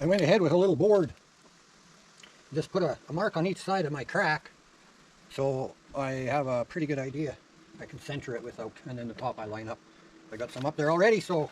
went ahead with a little board. Just put a mark on each side of my crack, so I have a pretty good idea. I can center it without, and then the top I line up. I got some up there already, so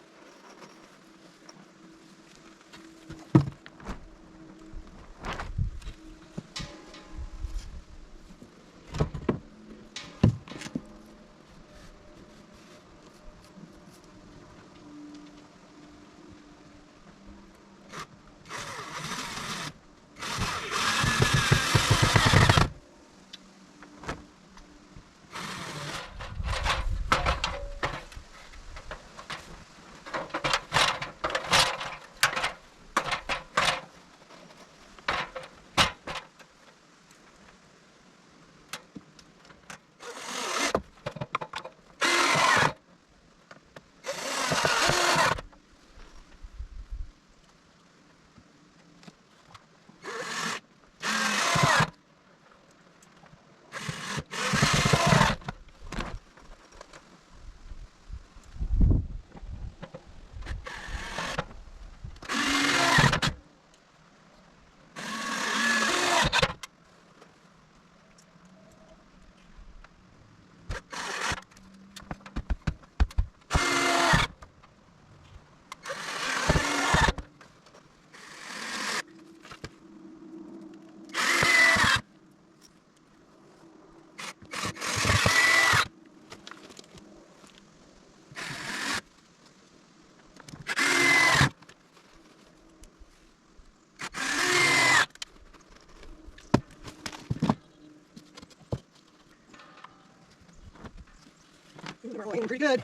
we're looking pretty good.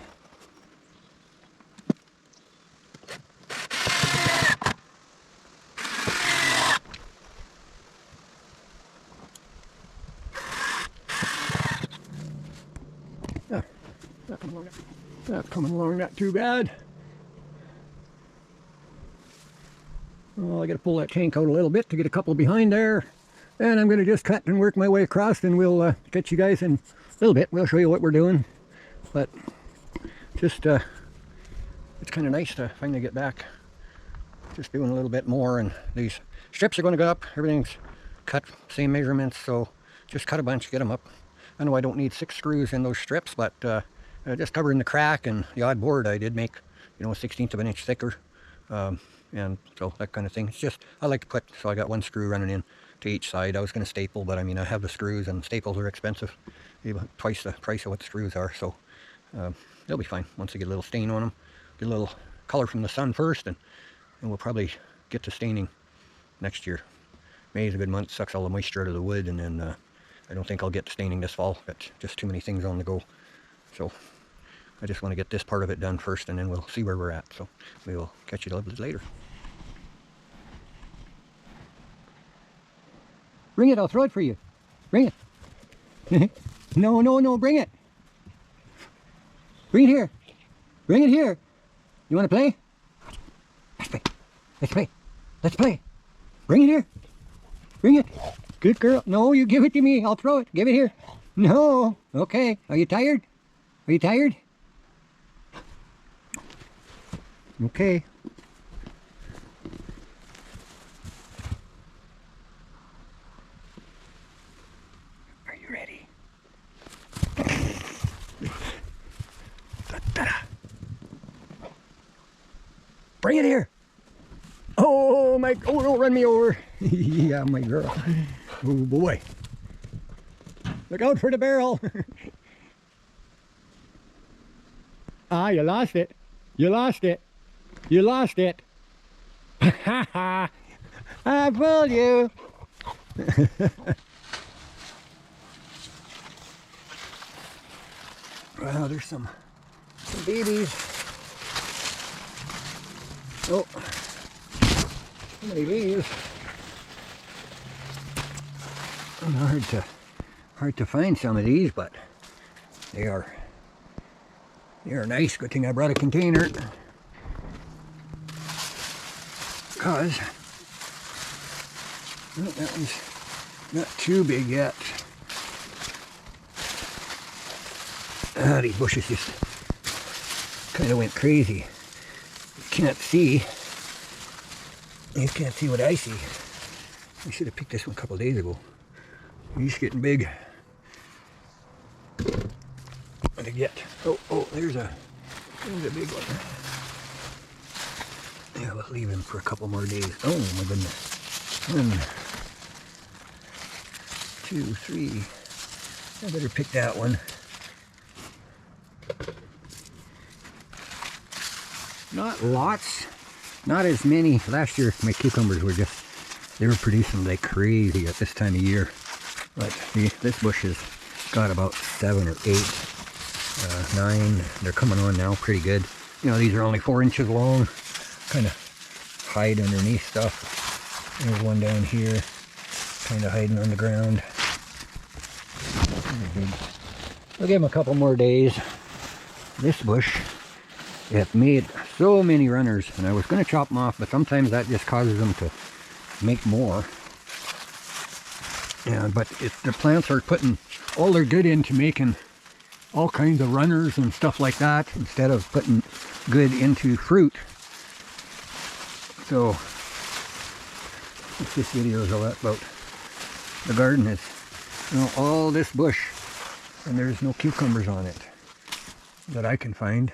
Yeah, that's coming along not too bad. Well, I got to pull that tank out a little bit to get a couple behind there. And I'm going to just cut and work my way across, and we'll get you guys in a little bit. We'll show you what we're doing. But just, it's kind of nice to finally get back. Just doing a little bit more, and these strips are going to go up. Everything's cut, same measurements, so just cut a bunch, get them up. I know I don't need 6 screws in those strips, but just covering the crack and the odd board, I did make, you know, a 1/16 of an inch thicker. And so that kind of thing. It's just, I like to put, so I got 1 screw running in to each side. I was going to staple, but I mean, I have the screws, and staples are expensive. Even twice the price of what the screws are, so they'll be fine once I get a little stain on them. Get a little color from the sun first, and we'll probably get to staining next year. May is a good month, sucks all the moisture out of the wood, and then I don't think I'll get to staining this fall. Got just too many things on the go. So I just want to get this part of it done first, and then we'll see where we're at. So we will catch you a little bit later. Bring it, I'll throw it for you. Bring it. No, no, no, bring it. Bring it here. Bring it here. You want to play? Let's play. Let's play. Let's play. Bring it here. Bring it. Good girl. No, you give it to me. I'll throw it. Give it here. No. Okay. Are you tired? Are you tired? Okay. Are you ready? Bring it here. Oh my, oh, don't run me over. Yeah, my girl. Oh boy. Look out for the barrel. Ah, you lost it. You lost it. You lost it. Ha ha. I fooled you. Well, there's some babies. Oh, so many leaves. Hard to find some of these, but they are nice. Good thing I brought a container, because well, that one's not too big yet. These bushes just kind of went crazy. You can't see. You can't see what I see. I should have picked this one a couple days ago. He's getting big. What to get? Oh, there's a big one. Yeah, we'll leave him for a couple more days. Oh my goodness. 1, 2, 3. I better pick that one. Not lots, not as many. Last year my cucumbers were just, they were producing like crazy at this time of year. But this bush has got about 7 or 8, 9. They're coming on now pretty good. You know, these are only 4 inches long. Kind of hide underneath stuff. There's one down here, kind of hiding on the ground. We'll give them a couple more days. This bush, it made so many runners, and I was going to chop them off, but sometimes that just causes them to make more. Yeah, but the plants are putting all their good into making all kinds of runners and stuff like that, instead of putting good into fruit. So, this video is all about the garden is, you know, all this bush, and there's no cucumbers on it that I can find.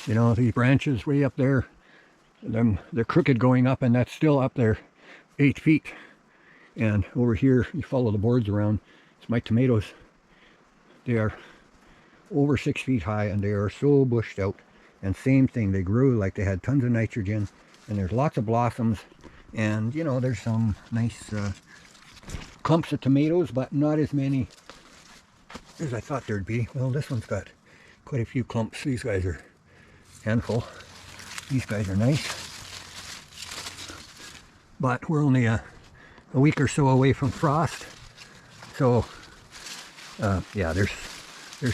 You know, these branches way up there, they're crooked going up, and that's still up there 8 feet. And over here, you follow the boards around, it's my tomatoes. They are over 6 feet high, and they are so bushed out. And same thing, they grew like they had tons of nitrogen, and there's lots of blossoms, and you know, there's some nice clumps of tomatoes, but not as many as I thought there'd be. Well, this one's got quite a few clumps. These guys are handful. These guys are nice, but we're only a week or so away from frost, so yeah, there's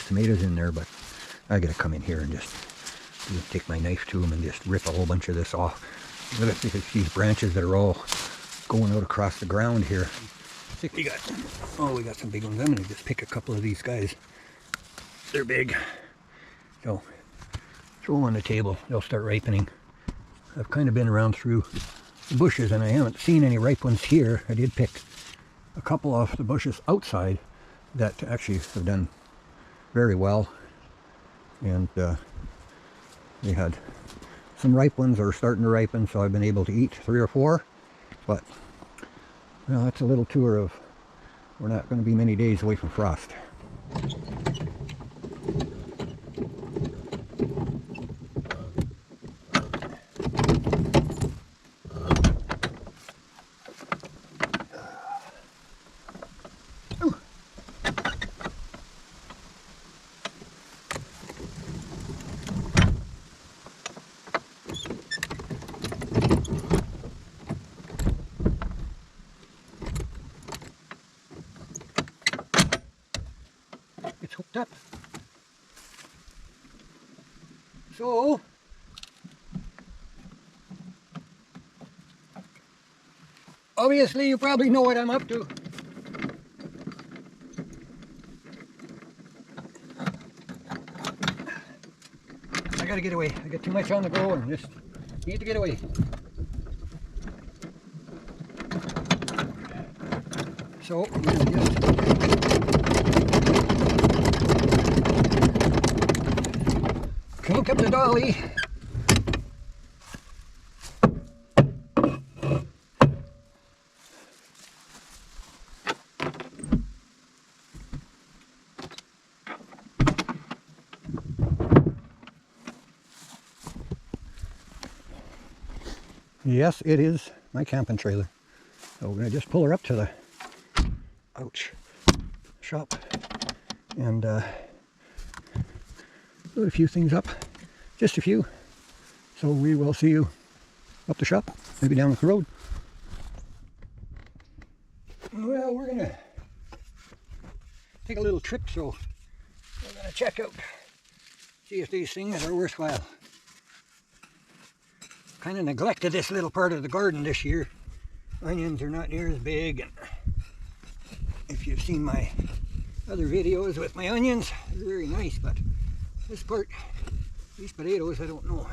tomatoes in there, but I gotta come in here and just take my knife to them and just rip a whole bunch of this off. Look at these branches that are all going out across the ground here. We got some big ones. I'm gonna just pick a couple of these guys. They're big, so throw them on the table. They'll start ripening. I've kind of been around through the bushes, and I haven't seen any ripe ones here. I did pick a couple off the bushes outside that actually have done very well, and they had some ripe ones that are starting to ripen, so I've been able to eat 3 or 4. But well, that's a little tour of, we're not going to be many days away from frost. It's hooked up. So obviously you probably know what I'm up to. I gotta get away. I got too much on the go and just need to get away. So I'm gonna just crank up the dolly. Yes, it is my camping trailer. So we're gonna just pull her up to the shop and load a few things up, just a few. So we will see you up the shop, maybe down the road. Well, we're gonna take a little trip, so we're gonna check out, see if these things are worthwhile. Kind of neglected this little part of the garden this year. Onions are not near as big, and if you've seen my other videos with my onions, they're very nice, but this part, these potatoes, I don't know.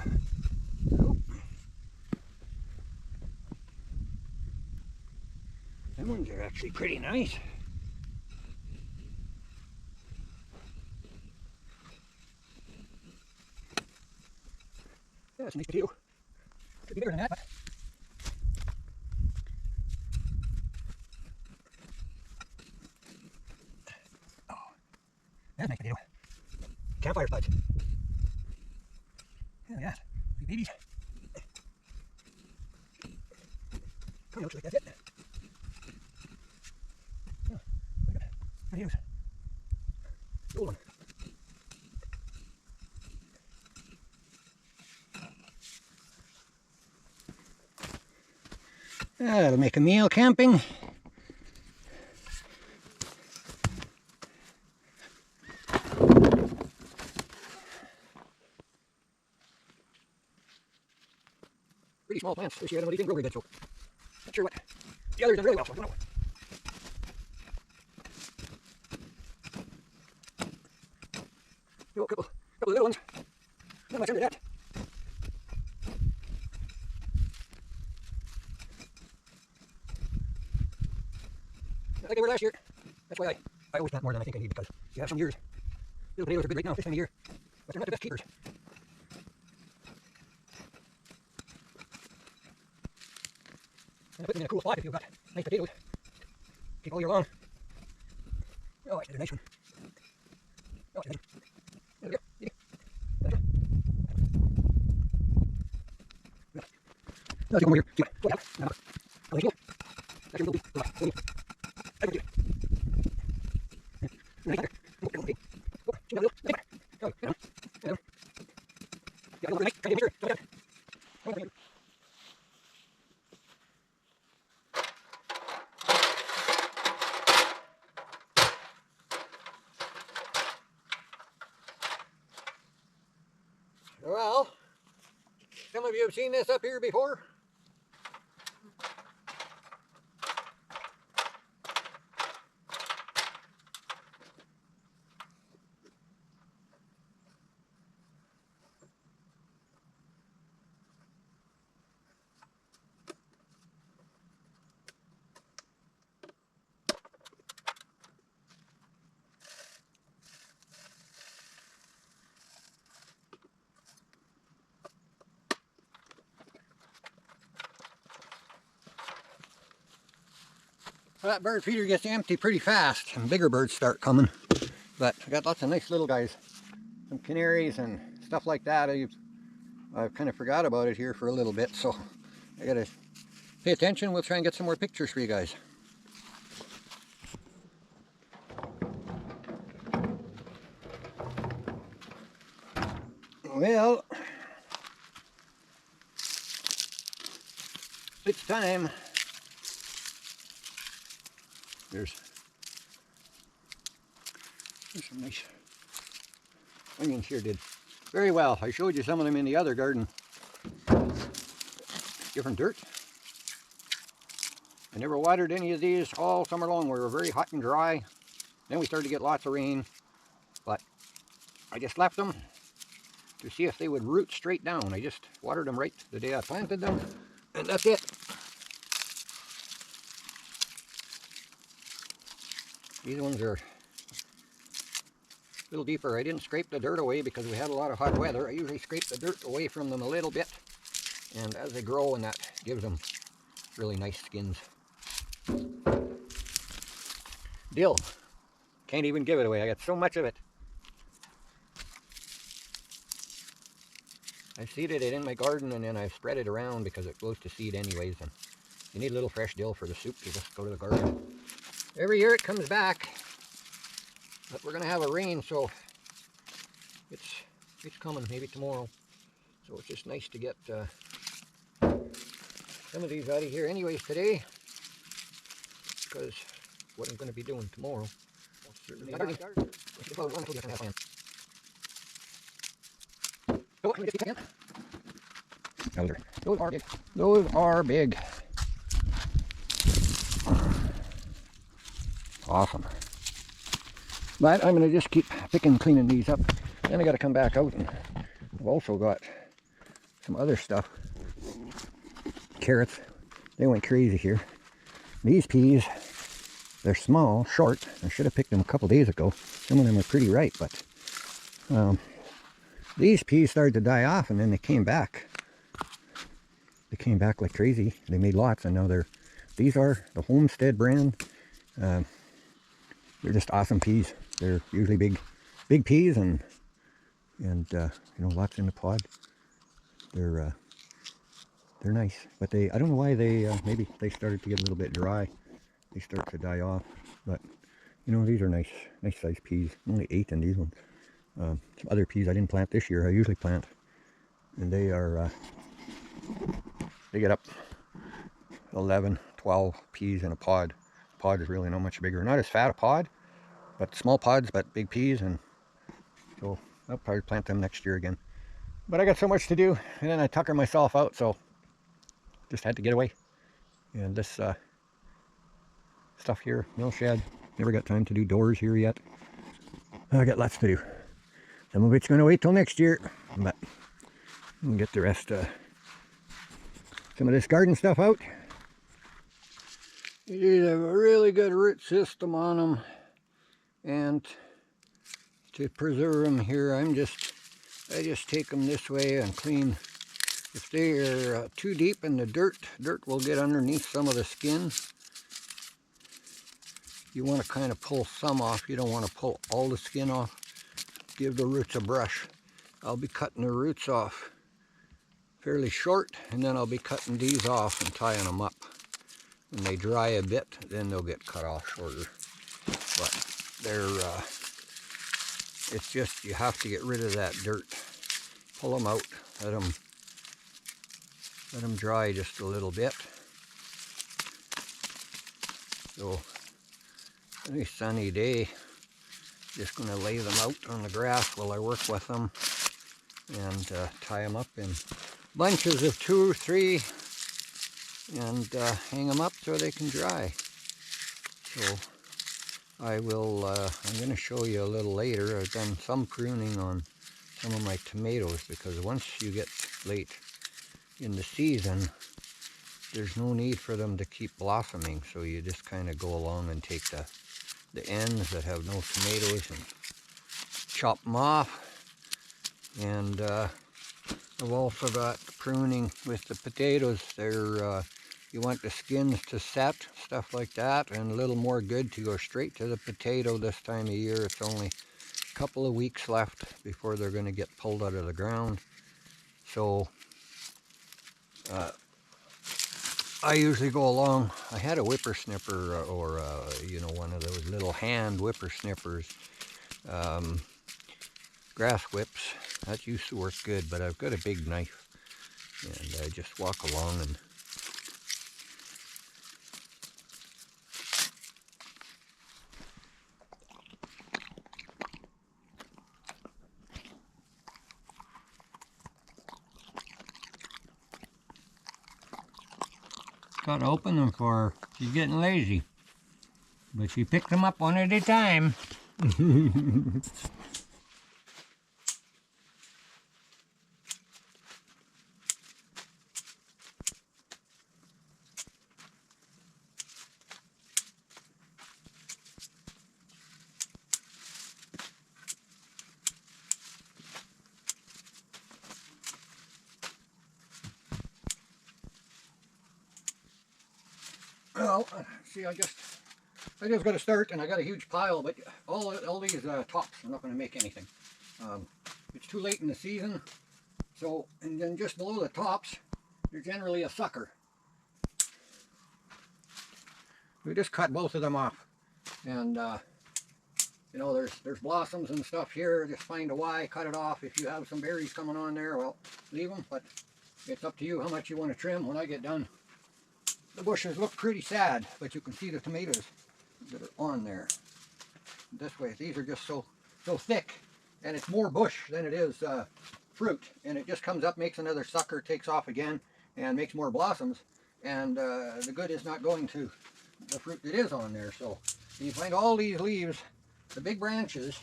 Oh. Them ones are actually pretty nice. Yeah, that's a nice potato. Could be bigger than that, but oh, that's a nice potato. Campfire fudge. Yeah, yeah. Big babies. Oh, looks like that's it. Oh, look at potatoes. The old one. That'll make a meal camping. Pretty small plants this year. I don't know what even grow very good, so not sure what. The others done really well, so I don't know. Oh, a couple of little ones. Not much under that. Not like they were last year. That's why I always plant more than I think I need, because you have some years. Little potatoes are good right now this time of year, but they're not the best keepers. And I put them in a cool spot if you've got nice potatoes. Keep all year long. Oh, that's a nice one. Oh, that's a nice one. There we go. No, come over here. Go out. No. I'll let you go. That's your little bee. Go back. Go in. I can do it. Nice there. Oh, there. Oh, she's got a little. Oh, down. Down. Yeah, a little nice. Try to get sure. Go down. Come on, come here. Well, some of you have seen this up here before. Well, that bird feeder gets empty pretty fast and bigger birds start coming. But I got lots of nice little guys. Some canaries and stuff like that. I've kind of forgot about it here for a little bit, so I gotta pay attention. We'll try and get some more pictures for you guys. Well, it's time. There's some nice onions here. Did very well. I showed you some of them in the other garden. Different dirt. I never watered any of these all summer long. We were very hot and dry. Then we started to get lots of rain. But I just left them to see if they would root straight down. I just watered them right the day I planted them. And that's it. These ones are a little deeper. I didn't scrape the dirt away because we had a lot of hot weather. I usually scrape the dirt away from them a little bit. And as they grow, and that gives them really nice skins. Dill. Can't even give it away. I got so much of it. I seeded it in my garden and then I spread it around because it goes to seed anyways. And you need a little fresh dill for the soup. You just go to the garden. Every year it comes back, but we're going to have a rain, so it's coming maybe tomorrow. So it's just nice to get some of these out of here anyways today, because what I'm going to be doing tomorrow. Those are big. Those are big. Awesome. But I'm going to just keep picking, cleaning these up. Then I got to come back out, and I've also got some other stuff. Carrots, they went crazy here. These peas, they're small, short. I should have picked them a couple days ago. Some of them are pretty ripe, but these peas started to die off, and then they came back. They came back like crazy. They made lots, and now these are the Homestead brand. They're just awesome peas. They're usually big peas, and you know, lots in the pod. They're nice, but I don't know why maybe they started to get a little bit dry. They start to die off, but you know, these are nice sized peas. Only 8 in these ones. Some other peas I didn't plant this year. I usually plant, and they get up 11, 12 peas in a pod. Pod is really not much bigger. Not as fat a pod, but small pods, but big peas, and so I'll probably plant them next year again. But I got so much to do, and then I tucker myself out, so just had to get away. And this stuff here, mill shed, never got time to do doors here yet. I got lots to do. Some of it's going to wait till next year, but we'll get the rest, some of this garden stuff out. These have a really good root system on them, and to preserve them here, I just take them this way and clean. If they are too deep in the dirt will get underneath some of the skin. You want to kind of pull some off. You don't want to pull all the skin off. Give the roots a brush. I'll be cutting the roots off fairly short, and then I'll be cutting these off and tying them up. When they dry a bit, then they'll get cut off shorter. But it's just, you have to get rid of that dirt. Pull them out, let them dry just a little bit. So, any sunny day, just going to lay them out on the grass while I work with them, and tie them up in bunches of 2 or 3, and hang them up so they can dry. So I will, I'm going to show you a little later. I've done some pruning on some of my tomatoes, because once you get late in the season, there's no need for them to keep blossoming, so you just kind of go along and take the ends that have no tomatoes and chop them off. And I've also got pruning with the potatoes. You want the skins to set, stuff like that, and a little more good to go straight to the potato this time of year. It's only a couple of weeks left before they're going to get pulled out of the ground. So I usually go along. I had a whippersnipper, or you know, one of those little hand whippersnippers, grass whips. That used to work good, but I've got a big knife, and I just walk along and got to open them for her. She's getting lazy, but she picked them up one at a time. Well, see, I just got to start, and I got a huge pile, but all these tops are not going to make anything. It's too late in the season, so, and then just below the tops, they're generally a sucker. We just cut both of them off, and you know, there's blossoms and stuff here. Just find a Y, cut it off. If you have some berries coming on there, well, leave them, but it's up to you how much you want to trim. When I get done, the bushes look pretty sad, but you can see the tomatoes that are on there. This way, these are just so thick, and it's more bush than it is fruit, and it just comes up, makes another sucker, takes off again, and makes more blossoms, and the good is not going to the fruit that is on there. So you find all these leaves, the big branches,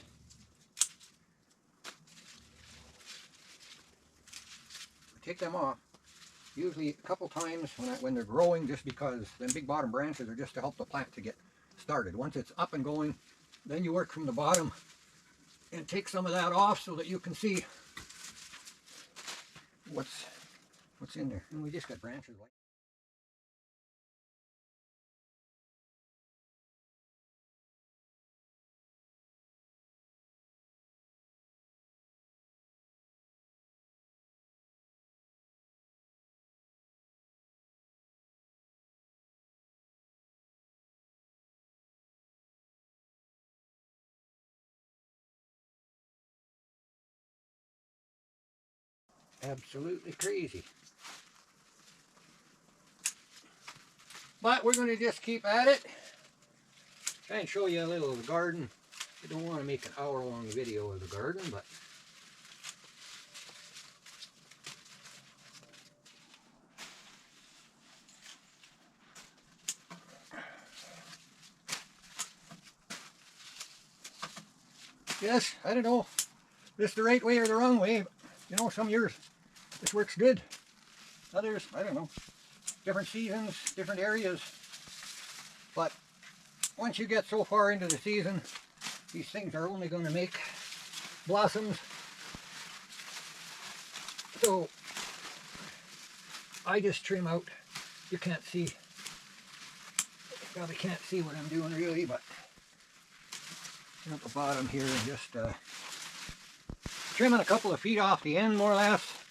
take them off usually a couple times when they're growing, just because them big bottom branches are just to help the plant to get started. Once it's up and going, then you work from the bottom and take some of that off so that you can see what's in there. And we just got branches like absolutely crazy. But we're going to just keep at it. Try and show you a little of the garden. I don't want to make an hour-long video of the garden, but yes, I don't know if this is the right way or the wrong way. You know, some years this works good. Others, I don't know. Different seasons, different areas. But once you get so far into the season, these things are only going to make blossoms. So I just trim out. You can't see. You probably can't see what I'm doing really, but at the bottom here, just trimming a couple of feet off the end more or less.